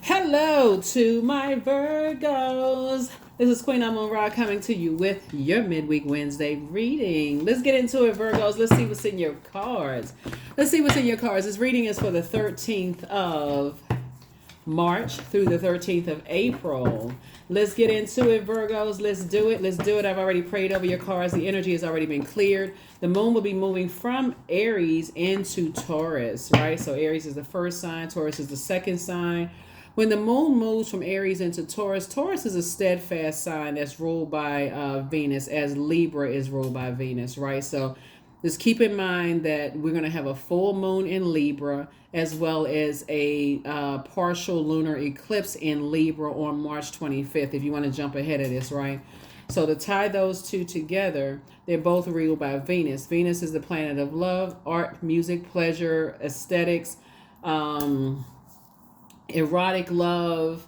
Hello to my Virgos. This is Queen Amun Ra coming to you with your midweek Wednesday reading. Let's get into it, Virgos. Let's see what's in your cards. Let's see what's in your cards. This reading is for the 13th of March through the 13th of April. Let's get into it, Virgos. Let's do it. Let's do it. I've already prayed over your cards. The energy has already been cleared. The moon will be moving from Aries into Taurus, right? So Aries is the first sign. Taurus is the second sign. When the moon moves from Aries into Taurus, Taurus is a steadfast sign that's ruled by Venus, as Libra is ruled by Venus, right? So just keep in mind that we're going to have a full moon in Libra as well as a partial lunar eclipse in Libra on March 25th, if you want to jump ahead of this, right? So to tie those two together, they're both ruled by Venus. Venus is the planet of love, art, music, pleasure, aesthetics, erotic love,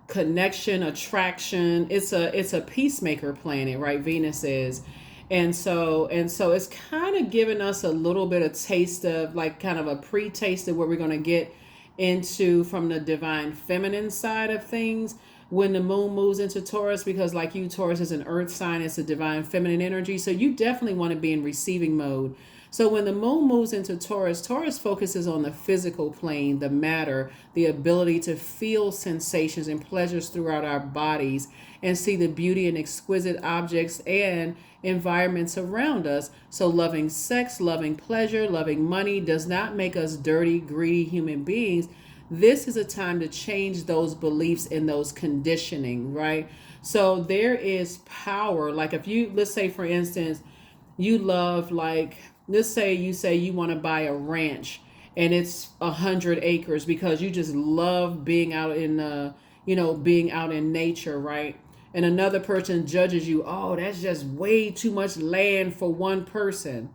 connection, attraction. It's a peacemaker planet, right? Venus is. And so it's kind of giving us a little bit of taste of, like, kind of a pre-taste of what we're going to get into from the divine feminine side of things when the moon moves into Taurus, because like you, Taurus is an earth sign. It's a divine feminine energy. So you definitely want to be in receiving mode. So when the moon moves into Taurus, Taurus focuses on the physical plane, the matter, the ability to feel sensations and pleasures throughout our bodies and see the beauty in exquisite objects and environments around us. So loving sex, loving pleasure, loving money does not make us dirty, greedy human beings. This is a time to change those beliefs and those conditioning, right? So there is power. Like if you, let's say for instance, you love, like, let's say you want to buy a ranch and it's 100 acres because you just love being out in being out in nature, right? And another person judges you, oh, that's just way too much land for one person.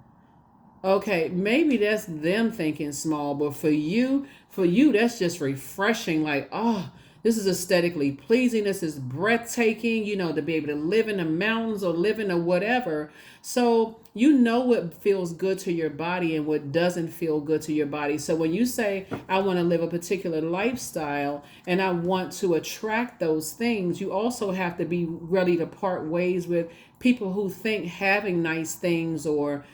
Okay, maybe that's them thinking small, but for you, that's just refreshing. Like, oh, this is aesthetically pleasing. This is breathtaking, to be able to live in the mountains or live in the whatever. So you know what feels good to your body and what doesn't feel good to your body. So when you say, I want to live a particular lifestyle and I want to attract those things, you also have to be ready to part ways with people who think having nice things or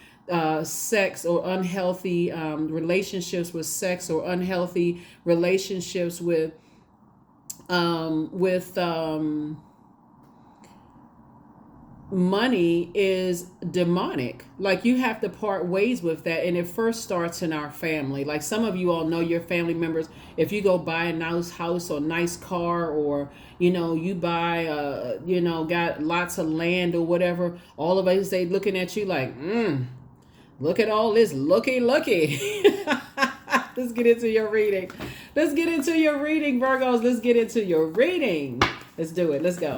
sex or unhealthy relationships with sex or unhealthy relationships with money is demonic. Like, you have to part ways with that, and it first starts in our family. Like, some of you all know your family members. If you go buy a nice house or nice car, or you buy got lots of land or whatever, all of us, they looking at you like, look at all this looky. Let's get into your reading. Let's get into your reading, Virgos. Let's get into your reading. Let's do it. Let's go.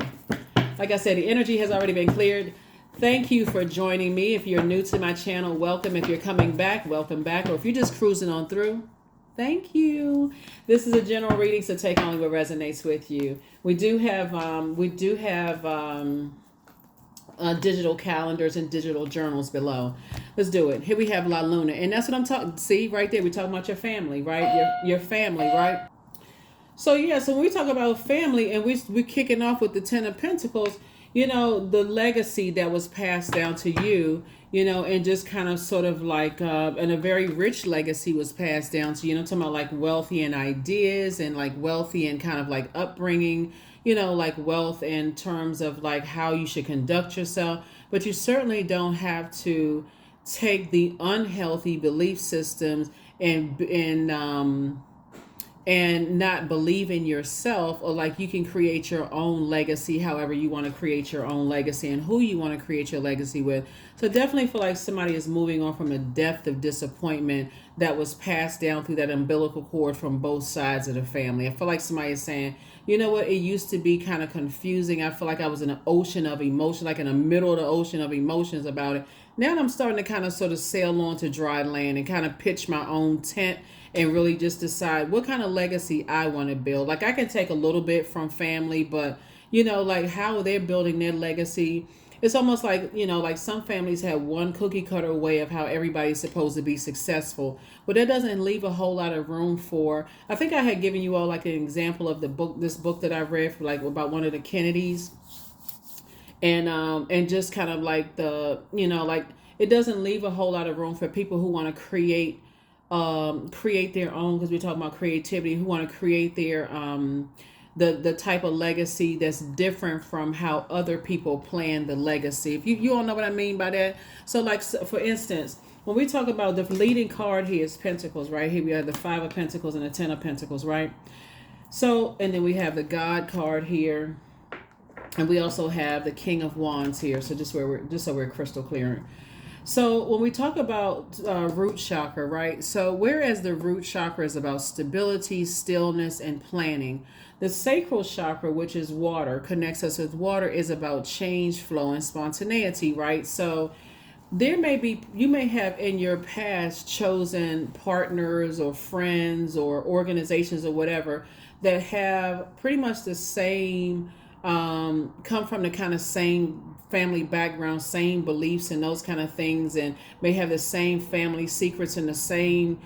Like I said, the energy has already been cleared. Thank you for joining me. If you're new to my channel, welcome. If you're coming back, welcome back. Or if you're just cruising on through, thank you. This is a general reading, so take only what resonates with you. We do have digital calendars and digital journals below. Let's do it. Here we have La Luna, and that's what I'm talking. See right there, we're talking about your family, right? Your family, right? So yeah, so when we talk about family and we're kicking off with the Ten of Pentacles, the legacy that was passed down to you, and just kind of sort of like, and a very rich legacy was passed down to you. I'm talking about like wealthy in ideas and like wealthy and kind of like upbringing, like wealth in terms of like how you should conduct yourself. But you certainly don't have to take the unhealthy belief systems and not believe in yourself, or like you can create your own legacy however you want to create your own legacy and who you want to create your legacy with. So definitely feel like somebody is moving on from a depth of disappointment that was passed down through that umbilical cord from both sides of the family. I feel like somebody is saying, you know what, it used to be kind of confusing. I feel like I was in an ocean of emotion, like in the middle of the ocean of emotions about it. Now I'm starting to kind of sort of sail on to dry land and kind of pitch my own tent and really just decide what kind of legacy I want to build. Like, I can take a little bit from family, but like how they're building their legacy it's almost like, like some families have one cookie cutter way of how everybody's supposed to be successful, but that doesn't leave a whole lot of room for. I think I had given you all like an example of this book that I read for, like, about one of the Kennedys, and just kind of like like, it doesn't leave a whole lot of room for people who want to create their own, because we're talking about creativity, who want to create their the type of legacy that's different from how other people plan the legacy. If you all know what I mean by that. So like, for instance, when we talk about the leading card here is Pentacles, right? Here we have the Five of Pentacles and the Ten of Pentacles, right? So, and then we have the God card here, and we also have the King of Wands here. So just so we're crystal clear. So when we talk about root chakra, right? So whereas the root chakra is about stability, stillness, and planning, the sacral chakra, which is water, connects us with water, is about change, flow, and spontaneity, right? So you may have in your past chosen partners or friends or organizations or whatever that have pretty much the same, come from the kind of same family background, same beliefs and those kind of things, and may have the same family secrets and the same,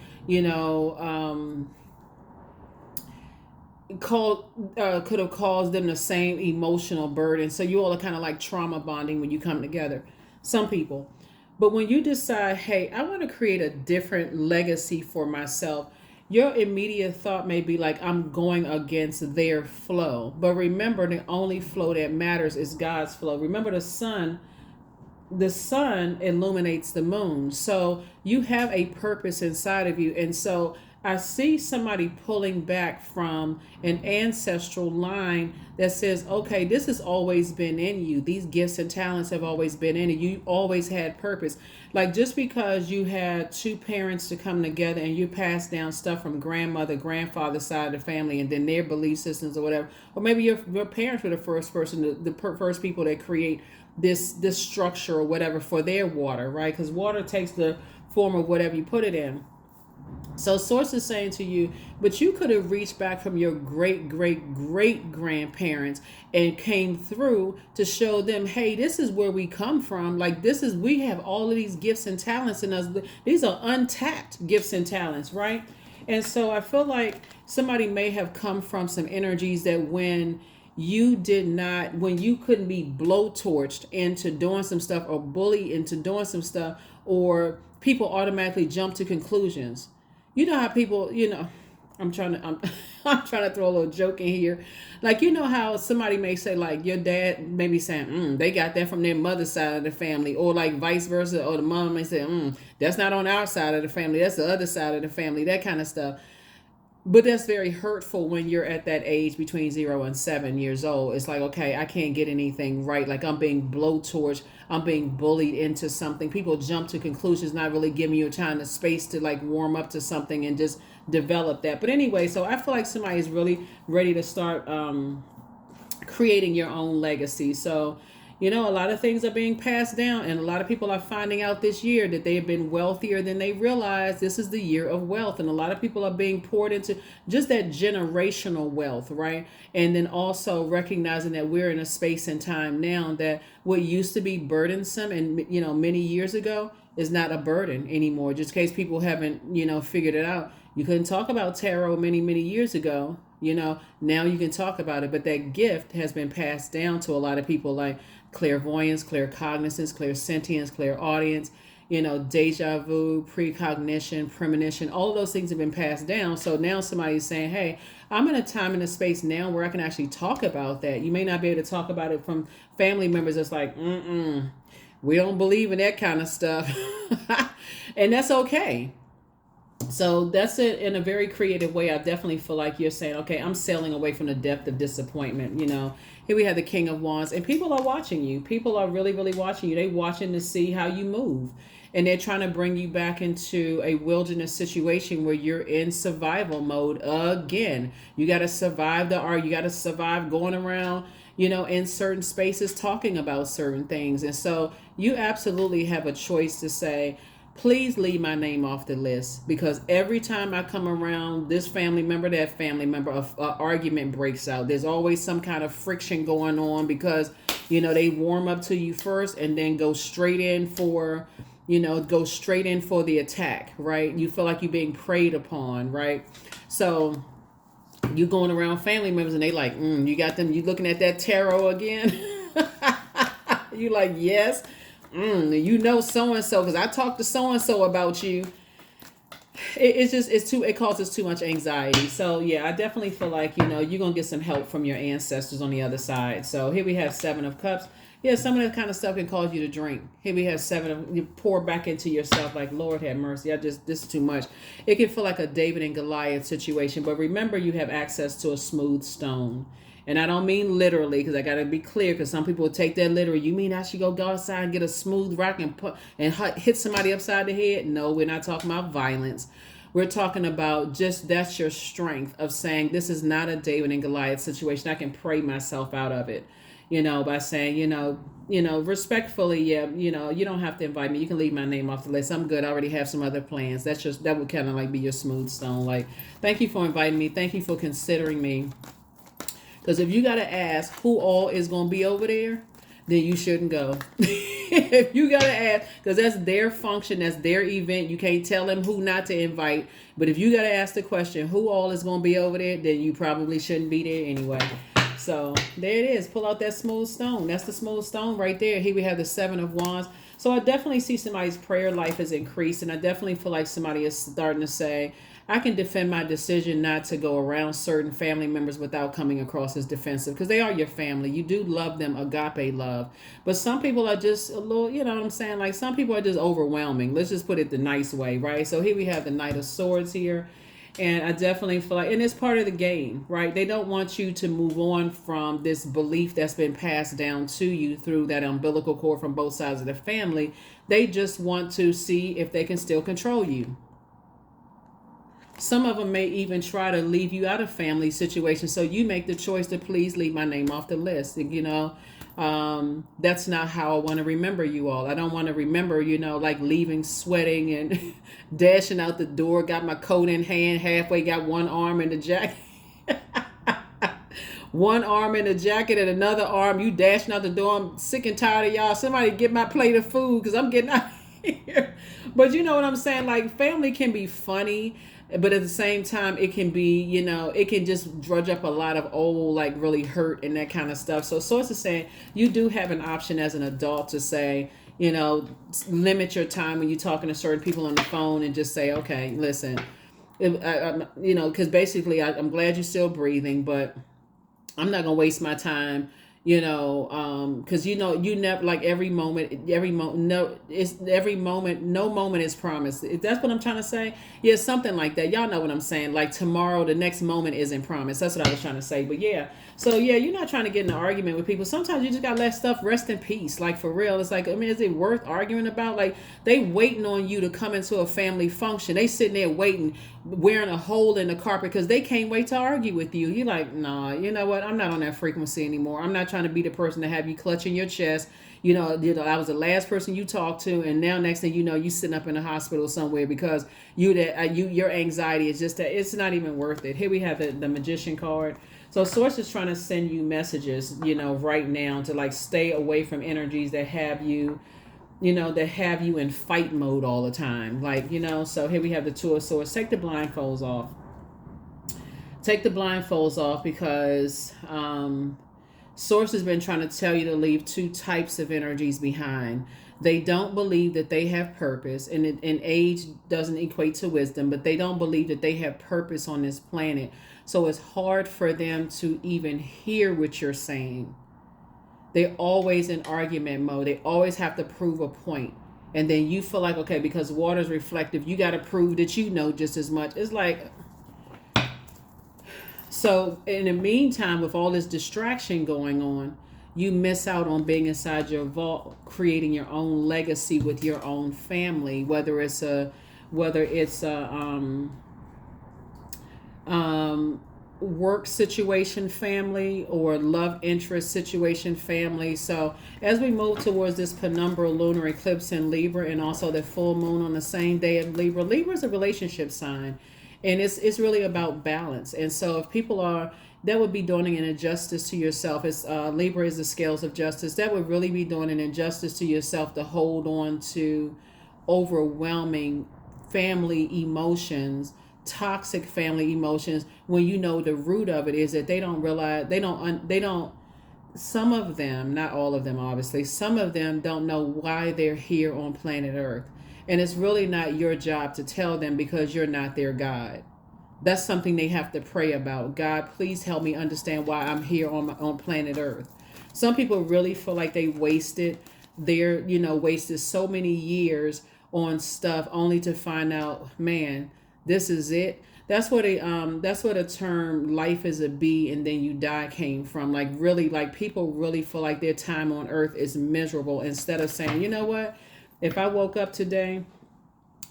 could have caused them the same emotional burden. So you all are kind of like trauma bonding when you come together. Some people. But when you decide, hey, I want to create a different legacy for myself, your immediate thought may be like, I'm going against their flow. But remember, the only flow that matters is God's flow. Remember, the sun illuminates the moon. So you have a purpose inside of you. And so I see somebody pulling back from an ancestral line that says, okay, this has always been in you. These gifts and talents have always been in you. You always had purpose. Like, just because you had two parents to come together and you passed down stuff from grandmother, grandfather side of the family, and then their belief systems or whatever, or maybe your parents were the first person, the first people that create this structure or whatever for their water, right? Because water takes the form of whatever you put it in. So Source is saying to you, but you could have reached back from your great grandparents and came through to show them, hey, this is where we come from. Like, we have all of these gifts and talents in us. These are untapped gifts and talents, right? And so I feel like somebody may have come from some energies that when you couldn't be blowtorched into doing some stuff, or bullied into doing some stuff, or people automatically jump to conclusions. You know how people, I'm trying to throw a little joke in here. Like, how somebody may say, like, your dad may be saying, they got that from their mother's side of the family, or like vice versa, or the mom may say, that's not on our side of the family, that's the other side of the family, that kind of stuff. But that's very hurtful when you're at that age between 0 and 7 years old. It's like, okay, I can't get anything right. Like, I'm being blowtorched. I'm being bullied into something. People jump to conclusions, not really giving you time and space to like warm up to something and just develop that. But anyway, so I feel like somebody is really ready to start creating your own legacy. So, a lot of things are being passed down, and a lot of people are finding out this year that they have been wealthier than they realized. This is the year of wealth, and a lot of people are being poured into just that generational wealth, right? And then also recognizing that we're in a space and time now that what used to be burdensome and many years ago is not a burden anymore. Just in case people haven't figured it out, you couldn't talk about tarot many years ago. Now you can talk about it, but that gift has been passed down to a lot of people, like clairvoyance, claircognizance, clairsentience, clairaudience, deja vu, precognition, premonition. All of those things have been passed down. So now somebody's saying, hey, I'm in a time and a space now where I can actually talk about that. You may not be able to talk about it from family members that's like, we don't believe in that kind of stuff. And that's okay. So that's it in a very creative way. I definitely feel like you're saying, okay, I'm sailing away from the depth of disappointment. Here we have the King of Wands, and people are watching you. People are really watching you. They're watching to see how you move. And they're trying to bring you back into a wilderness situation where you're in survival mode again. You got to survive you got to survive going around, in certain spaces talking about certain things. And so you absolutely have a choice to say, please leave my name off the list, because every time I come around this family member, that family member, an argument breaks out. There's always some kind of friction going on because They warm up to you first and then go straight in for, the attack, right? You feel like you're being preyed upon, right? So you going around family members and they like, you got them, you looking at that tarot again? You like, yes. So-and-so, because I talked to so-and-so about you. It causes too much anxiety. So yeah, I definitely feel like, you're going to get some help from your ancestors on the other side. So here we have 7 of Cups. Yeah, some of that kind of stuff can cause you to drink. Here we have 7 of, you pour back into yourself like, Lord have mercy. This is too much. It can feel like a David and Goliath situation, but remember you have access to a smooth stone. And I don't mean literally, because I got to be clear, because some people will take that literally. You mean I should go outside and get a smooth rock and hit somebody upside the head? No, we're not talking about violence. We're talking about just that's your strength of saying this is not a David and Goliath situation. I can pray myself out of it, by saying, respectfully, yeah, you don't have to invite me. You can leave my name off the list. I'm good. I already have some other plans. That would kind of like be your smooth stone. Like, thank you for inviting me. Thank you for considering me. Because if you got to ask who all is going to be over there, then you shouldn't go. If you got to ask, because that's their function, that's their event. You can't tell them who not to invite. But if you got to ask the question, who all is going to be over there, then you probably shouldn't be there anyway. So there it is. Pull out that smooth stone. That's the smooth stone right there. Here we have the 7 of Wands. So I definitely see somebody's prayer life has increased. And I definitely feel like somebody is starting to say, I can defend my decision not to go around certain family members without coming across as defensive, because they are your family. You do love them, agape love. But some people are just a little, you know what I'm saying? Like, some people are just overwhelming. Let's just put it the nice way, right? So here we have the Knight of Swords here. And I definitely feel like, and it's part of the game, right? They don't want you to move on from this belief that's been passed down to you through that umbilical cord from both sides of the family. They just want to see if they can still control you. Some of them may even try to leave you out of family situations. So you make the choice to please leave my name off the list. That's not how I want to remember you all. I don't want to remember, like leaving sweating and dashing out the door, got my coat in hand, halfway got one arm in the jacket. One arm in the jacket and another arm, you dashing out the door. I'm sick and tired of y'all. Somebody get my plate of food because I'm getting out of here. But you know what I'm saying? Like, family can be funny, but at the same time, it can be, it can just drudge up a lot of old, like, really hurt and that kind of stuff. So Source is saying you do have an option as an adult to say, limit your time when you're talking to certain people on the phone and just say, okay, listen, because basically I'm glad you're still breathing, but I'm not going to waste my time, because you never, like, no moment is promised. That's what I'm trying to say. Yeah, something like that. Y'all know what I'm saying. Like, tomorrow, the next moment isn't promised. That's what I was trying to say. But yeah, so yeah, you're not trying to get in an argument with people. Sometimes you just gotta let stuff rest in peace. Like, for real, it's like, is it worth arguing about? Like, they waiting on you to come into a family function. They sitting there waiting, wearing a hole in the carpet because they can't wait to argue with you. You're like, nah, you know what? I'm not on that frequency anymore. I'm not trying to be the person to have you clutching your chest. I was the last person you talked to, and now next thing you know, you sitting up in a hospital somewhere because your anxiety is just that it's not even worth it. Here we have the Magician card. So Source is trying to send you messages, right now to, like, stay away from energies that have you, that have you in fight mode all the time. Like, so here we have the Two of Swords. Take the blindfolds off. Take the blindfolds off because Source has been trying to tell you to leave 2 types of energies behind. They don't believe that they have purpose, and age doesn't equate to wisdom, but they don't believe that they have purpose on this planet. So it's hard for them to even hear what you're saying. They're always in argument mode. They always have to prove a point. And then you feel like, okay, because water's reflective, you got to prove that you know just as much. It's like, so in the meantime, with all this distraction going on, you miss out on being inside your vault, creating your own legacy with your own family, whether it's a work situation family or love interest situation family. So as we move towards this penumbral lunar eclipse in Libra, and also the full moon on the same day of Libra is a relationship sign, and it's really about balance. And so if people are that would be doing an injustice to yourself. It's Libra is the scales of justice. That would really be doing an injustice to yourself to hold on to overwhelming family emotions, toxic family emotions, when you know the root of it is that they don't realize, they don't, some of them, not all of them obviously, some of them don't know why they're here on planet Earth. And it's really not your job to tell them, because you're not their God. That's something they have to pray about. God, please help me understand why I'm here on planet Earth. Some people really feel like they wasted wasted so many years on stuff only to find out, man, this is it. That's what a term life is a bee and then you die came from. Like really, like people really feel like their time on earth is miserable, instead of saying, you know what? If I woke up today,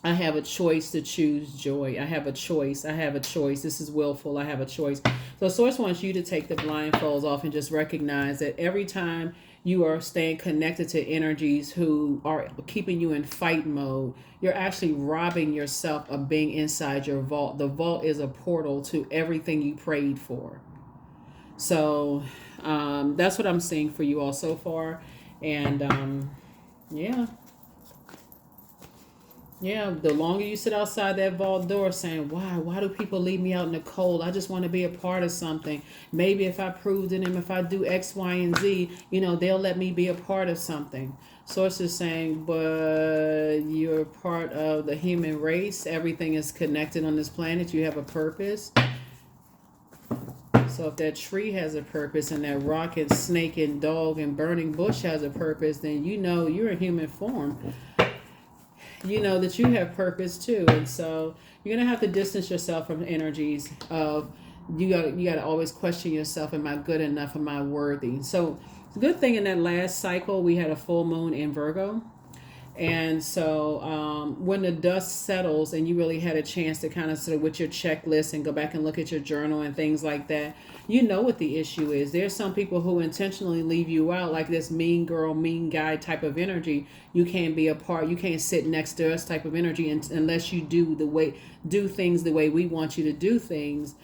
I have a choice to choose joy. I have a choice. I have a choice. This is willful. I have a choice. So Source wants you to take the blindfolds off and just recognize that every time you are staying connected to energies who are keeping you in fight mode, you're actually robbing yourself of being inside your vault. The vault is a portal to everything you prayed for. So that's what I'm seeing for you all so far. And yeah. Yeah, the longer you sit outside that vault door saying, why do people leave me out in the cold? I just want to be a part of something. Maybe if I prove to them, if I do X, Y, and Z, they'll let me be a part of something. Source is saying, but you're part of the human race. Everything is connected on this planet. You have a purpose. So if that tree has a purpose and that rock and snake and dog and burning bush has a purpose, then you're a human form. You know that you have purpose too, and so you're gonna have to distance yourself from energies of you got to always question yourself: am I good enough? Am I worthy? So the good thing in that last cycle we had a full moon in Virgo, and so when the dust settles and you really had a chance to kind of sit with your checklist and go back and look at your journal and things like that, you know what the issue is. There's some people who intentionally leave you out, like this mean girl, mean guy type of energy. You can't be a part. You can't sit next to us type of energy unless you do things the way we want you to do things.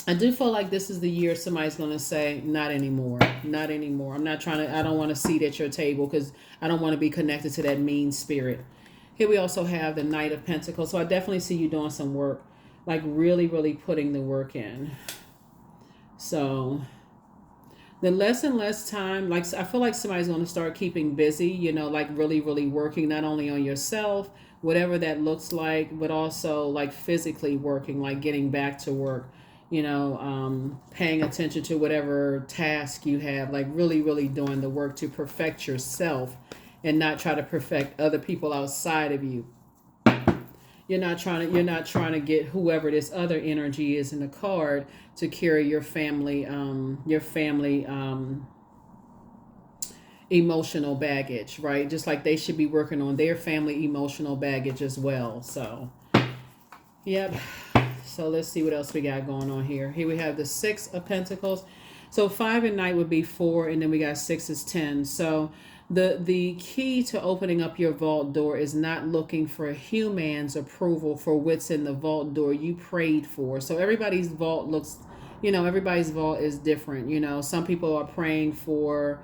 I do feel like this is the year somebody's going to say, not anymore, not anymore. I don't want to seat at your table because I don't want to be connected to that mean spirit. Here we also have the Knight of Pentacles. So I definitely see you doing some work, like really, really putting the work in. So the less and less time, like I feel like somebody's going to start keeping busy, like really, really working not only on yourself, whatever that looks like, but also like physically working, like getting back to work. Paying attention to whatever task you have, like really, really doing the work to perfect yourself and not try to perfect other people outside of you. You're not trying to get whoever this other energy is in the card to carry your family emotional baggage, right? Just like they should be working on their family emotional baggage as well. So, yep. So let's see what else we got going on here. Here we have the Six of Pentacles. So 5 and Knight would be 4, and then we got 6 is 10. So the key to opening up your vault door is not looking for human's approval for what's in the vault door you prayed for. So everybody's vault everybody's vault is different. Some people are praying for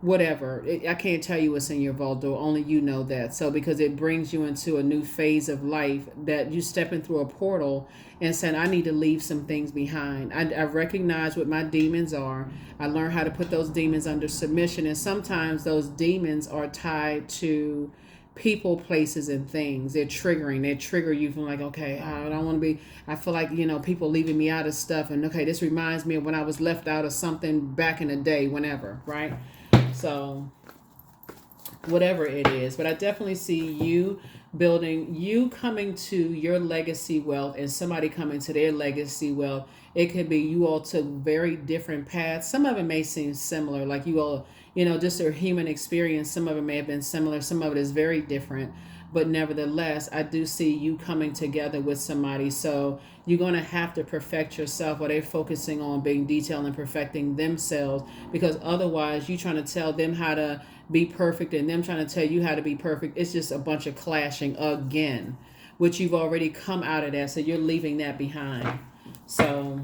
whatever. I can't tell you what's in your vault door. Only you know that. So because it brings you into a new phase of life, that you stepping through a portal and saying, I need to leave some things behind. I recognize what my demons are. I learned how to put those demons under submission. And sometimes those demons are tied to people, places, and things. They trigger you from like, okay, I don't want to be, I feel like, people leaving me out of stuff. And okay, this reminds me of when I was left out of something back in the day, whenever, right? So whatever it is, but I definitely see you coming to your legacy wealth and somebody coming to their legacy wealth. It could be you all took very different paths. Some of it may seem similar, like you all, just a human experience. Some of it may have been similar. Some of it is very different. But nevertheless, I do see you coming together with somebody. So you're going to have to perfect yourself, while they're focusing on being detailed and perfecting themselves. Because otherwise, you trying to tell them how to be perfect and them trying to tell you how to be perfect. It's just a bunch of clashing again, which you've already come out of that. So you're leaving that behind. So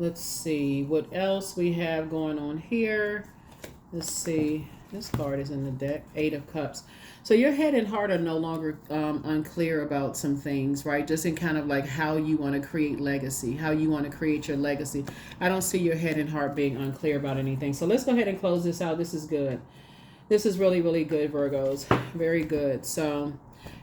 Let's see what else we have going on here. Let's see. This card is in the deck. 8 of Cups. So your head and heart are no longer unclear about some things, right? Just in kind of like how you want to create legacy, how you want to create your legacy. I don't see your head and heart being unclear about anything. So let's go ahead and close this out. This is good. This is really, really good, Virgos. Very good. So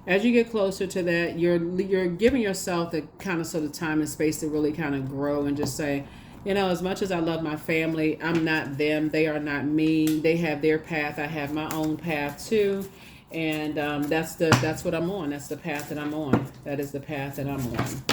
as you get closer to that, you're giving yourself the kind of sort of time and space to really kind of grow and just say, you know, as much as I love my family, I'm not them. They are not me. They have their path. I have my own path too. And that's what I'm on. That's the path that I'm on. That is the path that I'm on.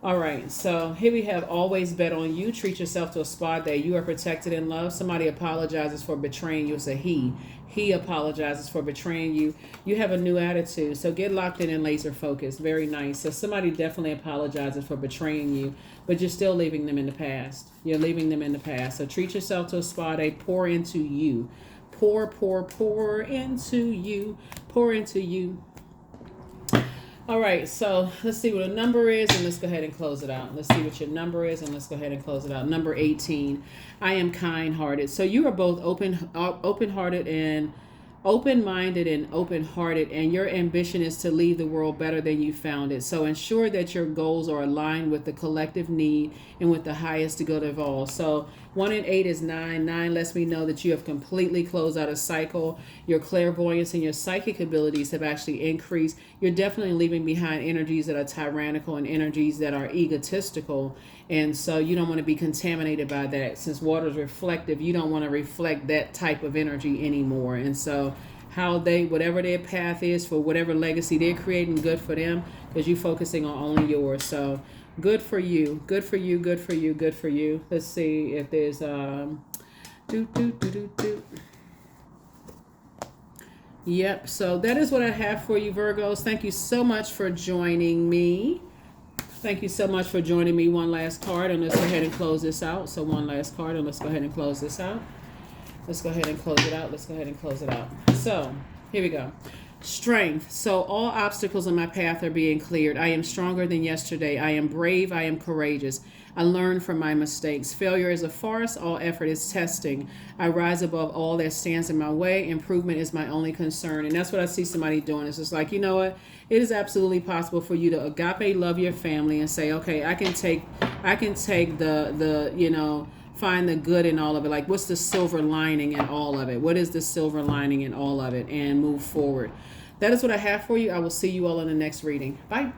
All right. So here we have always bet on you. Treat yourself to a spa day. You are protected in love. Somebody apologizes for betraying you. It's a he. He apologizes for betraying you. You have a new attitude. So get locked in and laser focused. Very nice. So somebody definitely apologizes for betraying you, but you're still leaving them in the past. You're leaving them in the past. So treat yourself to a spa day. Pour into you. Pour, pour, pour into you. Pour into you. All right, so let's see what a number is, and let's go ahead and close it out. Let's see what your number is, and let's go ahead and close it out. Number 18, I am kind-hearted. So you are both open-hearted and open-minded and open-hearted, and your ambition is to leave the world better than you found it. So ensure that your goals are aligned with the collective need and with the highest good of all. So 1 and 8 is 9. 9 lets me know that you have completely closed out a cycle. Your clairvoyance and your psychic abilities have actually increased. You're definitely leaving behind energies that are tyrannical and energies that are egotistical. And so you don't want to be contaminated by that. Since water is reflective, you don't want to reflect that type of energy anymore. And so whatever their path is for whatever legacy they're creating, good for them, because you're focusing on only yours. So good for you. Good for you. Good for you. Good for you. Let's see if there's Yep. So that is what I have for you, Virgos. Thank you so much for joining me. Thank you so much for joining me. One last card, and let's go ahead and close this out. So one last card, and let's go ahead and close this out. Let's go ahead and close it out. Let's go ahead and close it out. So here we go. Strength. So all obstacles in my path are being cleared. I am stronger than yesterday. I am brave. I am courageous. I learn from my mistakes. Failure is a farce. All effort is testing. I rise above all that stands in my way. Improvement is my only concern. And that's what I see somebody doing. It's just like, you know what? It is absolutely possible for you to agape love your family and say, okay, I can take the find the good in all of it. Like, what's the silver lining in all of it? What is the silver lining in all of it? And move forward. That is what I have for you. I will see you all in the next reading. Bye.